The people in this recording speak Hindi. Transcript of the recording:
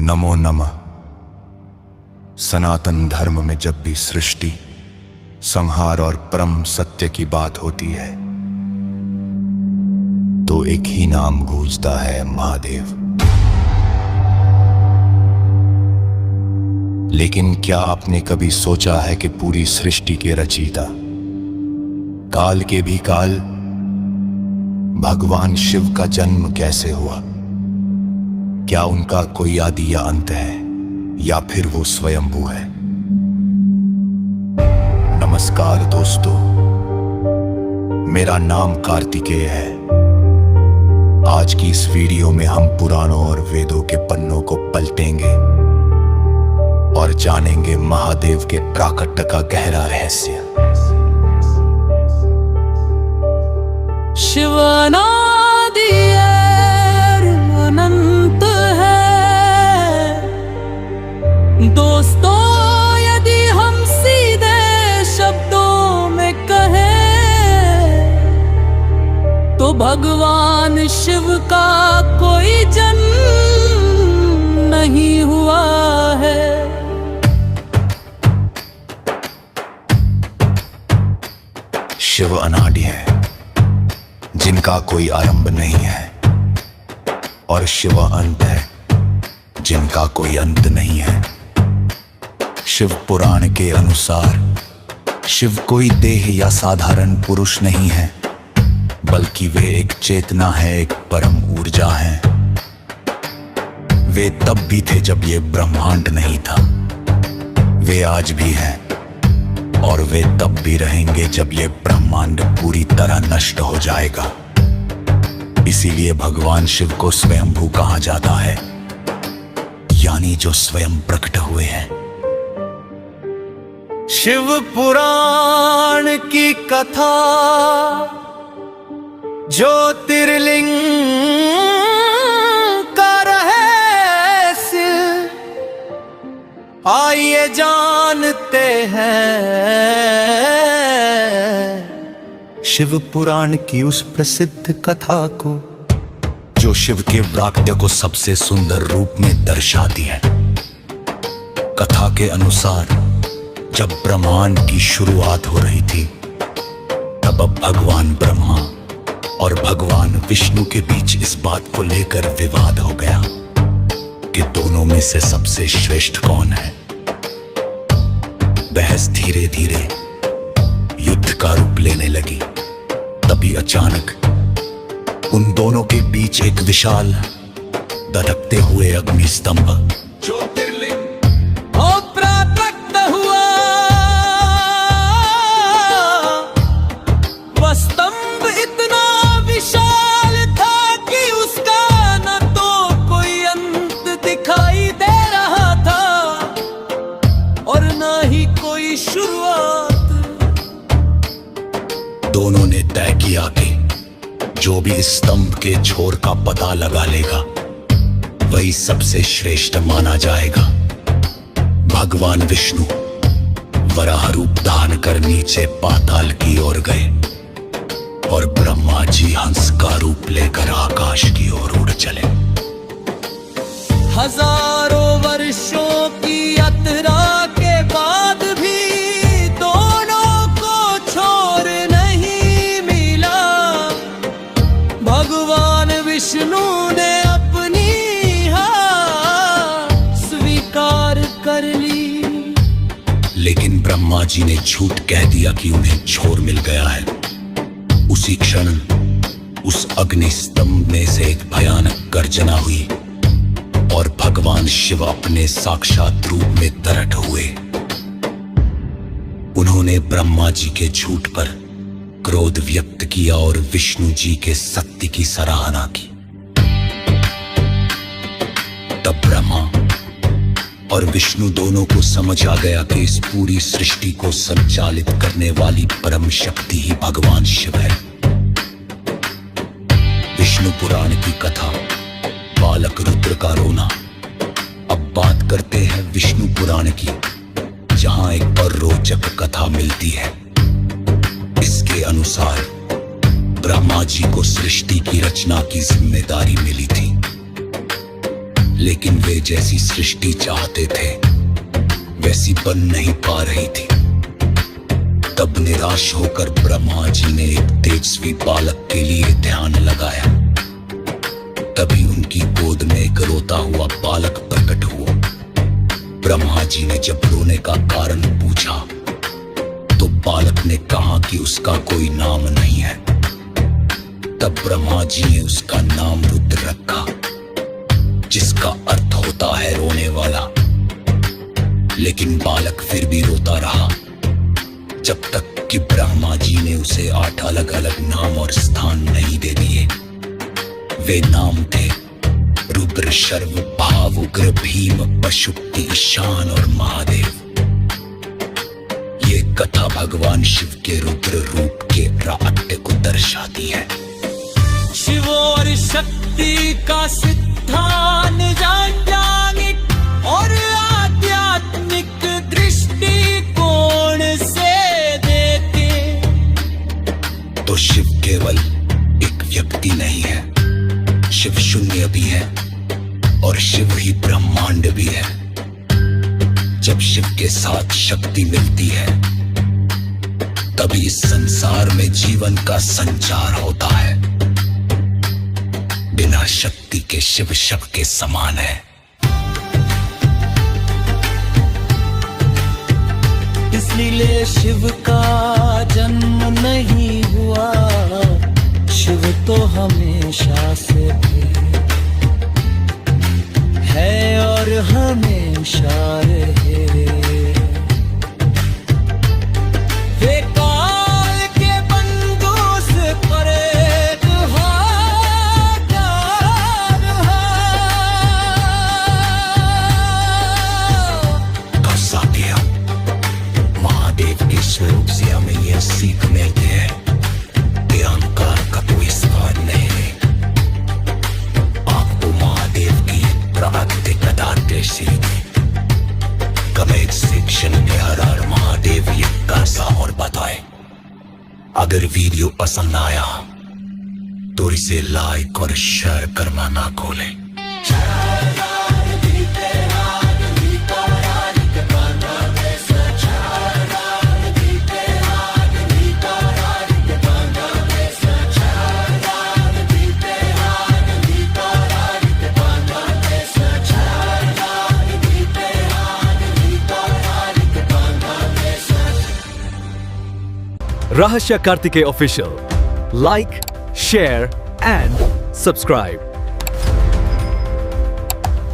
नमो नमः। सनातन धर्म में जब भी सृष्टि, संहार और परम सत्य की बात होती है तो एक ही नाम गूंजता है, महादेव। लेकिन क्या आपने कभी सोचा है कि पूरी सृष्टि के रचयिता, काल के भी काल, भगवान शिव का जन्म कैसे हुआ? क्या उनका कोई आदि या अंत है, या फिर वो स्वयंभू है? नमस्कार दोस्तों, मेरा नाम कार्तिकेय है। आज की इस वीडियो में हम पुराणों और वेदों के पन्नों को पलटेंगे और जानेंगे महादेव के प्राकट्य का गहरा रहस्य। शिव अनादि अनंत है दोस्तों, यदि हम सीधे शब्दों में कहें तो भगवान शिव का कोई जन्म नहीं हुआ है। शिव अनादि है, जिनका कोई आरंभ नहीं है, और शिव अंत है, जिनका कोई अंत नहीं है। शिव पुराण के अनुसार शिव कोई देह या साधारण पुरुष नहीं है, बल्कि वे एक चेतना है, एक परम ऊर्जा है। वे तब भी थे जब ये ब्रह्मांड नहीं था, वे आज भी हैं, और वे तब भी रहेंगे जब ये ब्रह्मांड पूरी तरह नष्ट हो जाएगा। इसीलिए भगवान शिव को स्वयंभू कहा जाता है, यानी जो स्वयं प्रकट हुए हैं। शिव पुराण की कथा, ज्योतिर्लिंग का रहस्य, आइए जानते हैं शिव पुराण की उस प्रसिद्ध कथा को, जो शिव के प्राकट्य को सबसे सुंदर रूप में दर्शाती है। कथा के अनुसार जब ब्रह्मांड की शुरुआत हो रही थी, तब अब भगवान ब्रह्मा और भगवान विष्णु के बीच इस बात को लेकर विवाद हो गया कि दोनों में से सबसे श्रेष्ठ कौन है। बहस धीरे धीरे युद्ध का रूप लेने लगी। तभी अचानक उन दोनों के बीच एक विशाल धधकते हुए अग्नि स्तंभ प्रकट हुआ। वह स्तंभ इतना विशाल था कि उसका न तो कोई अंत दिखाई दे रहा था और न ही कोई शुरुआत। दोनों ने तय किया कि जो भी इस स्तंभ के छोर का पता लगा लेगा, वही सबसे श्रेष्ठ माना जाएगा। भगवान विष्णु वराह रूप धारण कर नीचे पाताल की ओर गए और ब्रह्मा जी हंस का रूप लेकर आकाश की ओर उड़ चले। हजारों वर्षों की यात्रा के बाद भी दोनों को छोर नहीं मिला। भगवान विष्णु ने अपनी हार स्वीकार कर ली, लेकिन ब्रह्मा जी ने झूठ कह दिया कि उन्हें छोर मिल गया है। उसी क्षण उस अग्नि स्तंभ में से एक भयानक गर्जना हुई और भगवान शिव अपने साक्षात रूप में प्रकट हुए। उन्होंने ब्रह्मा जी के झूठ पर क्रोध व्यक्त किया और विष्णु जी के सत्य की सराहना की। तब ब्रह्मा और विष्णु दोनों को समझ आ गया कि इस पूरी सृष्टि को संचालित करने वाली परम शक्ति ही भगवान शिव है। विष्णु पुराण की कथा, बालक रुद्र का रोना। अब बात करते हैं विष्णु पुराण की, जहां एक और रोचक कथा मिलती है। इसके अनुसार ब्रह्मा जी को सृष्टि की रचना की जिम्मेदारी मिली थी, लेकिन वे जैसी सृष्टि चाहते थे वैसी बन नहीं पा रही थी। तब निराश होकर ब्रह्मा जी ने एक तेजस्वी बालक के लिए ध्यान लगाया। तभी उनकी गोद में एक रोता हुआ बालक प्रकट हुआ। ब्रह्मा जी ने जब रोने का कारण पूछा तो बालक ने कहा कि उसका कोई नाम नहीं है। तब ब्रह्मा जी ने उसका नाम रुद्र रखा, जिसका अर्थ होता है रोने वाला। लेकिन बालक फिर भी रोता रहा जब तक कि ब्रह्मा जी ने उसे 8 अलग अलग नाम और स्थान नहीं दे दिए। वे नाम थे रुद्र, शर्व, भाव, उग्र, भीम, पशुपति, ईशान और महादेव। ये कथा भगवान शिव के रुद्र रूप के राहत्य को दर्शाती है। शिव और शक्ति का सिद्धांत वैज्ञानिक और आध्यात्मिक दृष्टिकोण से देखे तो शिव केवल एक व्यक्ति नहीं है, शिव शून्य भी है और शिव ही ब्रह्मांड भी है। जब शिव के साथ शक्ति मिलती है तभी इस संसार में जीवन का संचार होता है। बिना शक्ति के शिव शव के समान है। इसलिए शिव का जन्म नहीं हुआ, शिव तो हमेशा से थे, है और हमेशा रहे। वे काल के बंधु से परे तो साथियों, महादेव के स्वरूप से हमें यह सीख मिलती है कि अहंकार का कोई स्थान नहीं है। आपको महादेव की प्राकृतिकता कैसी कमेंट सेक्शन में हर हर महादेव ये कैसा और बताए। अगर वीडियो पसंद आया तो इसे लाइक और शेयर करना ना भूलें। Rahasya Kartikeya Official. Like, share and subscribe.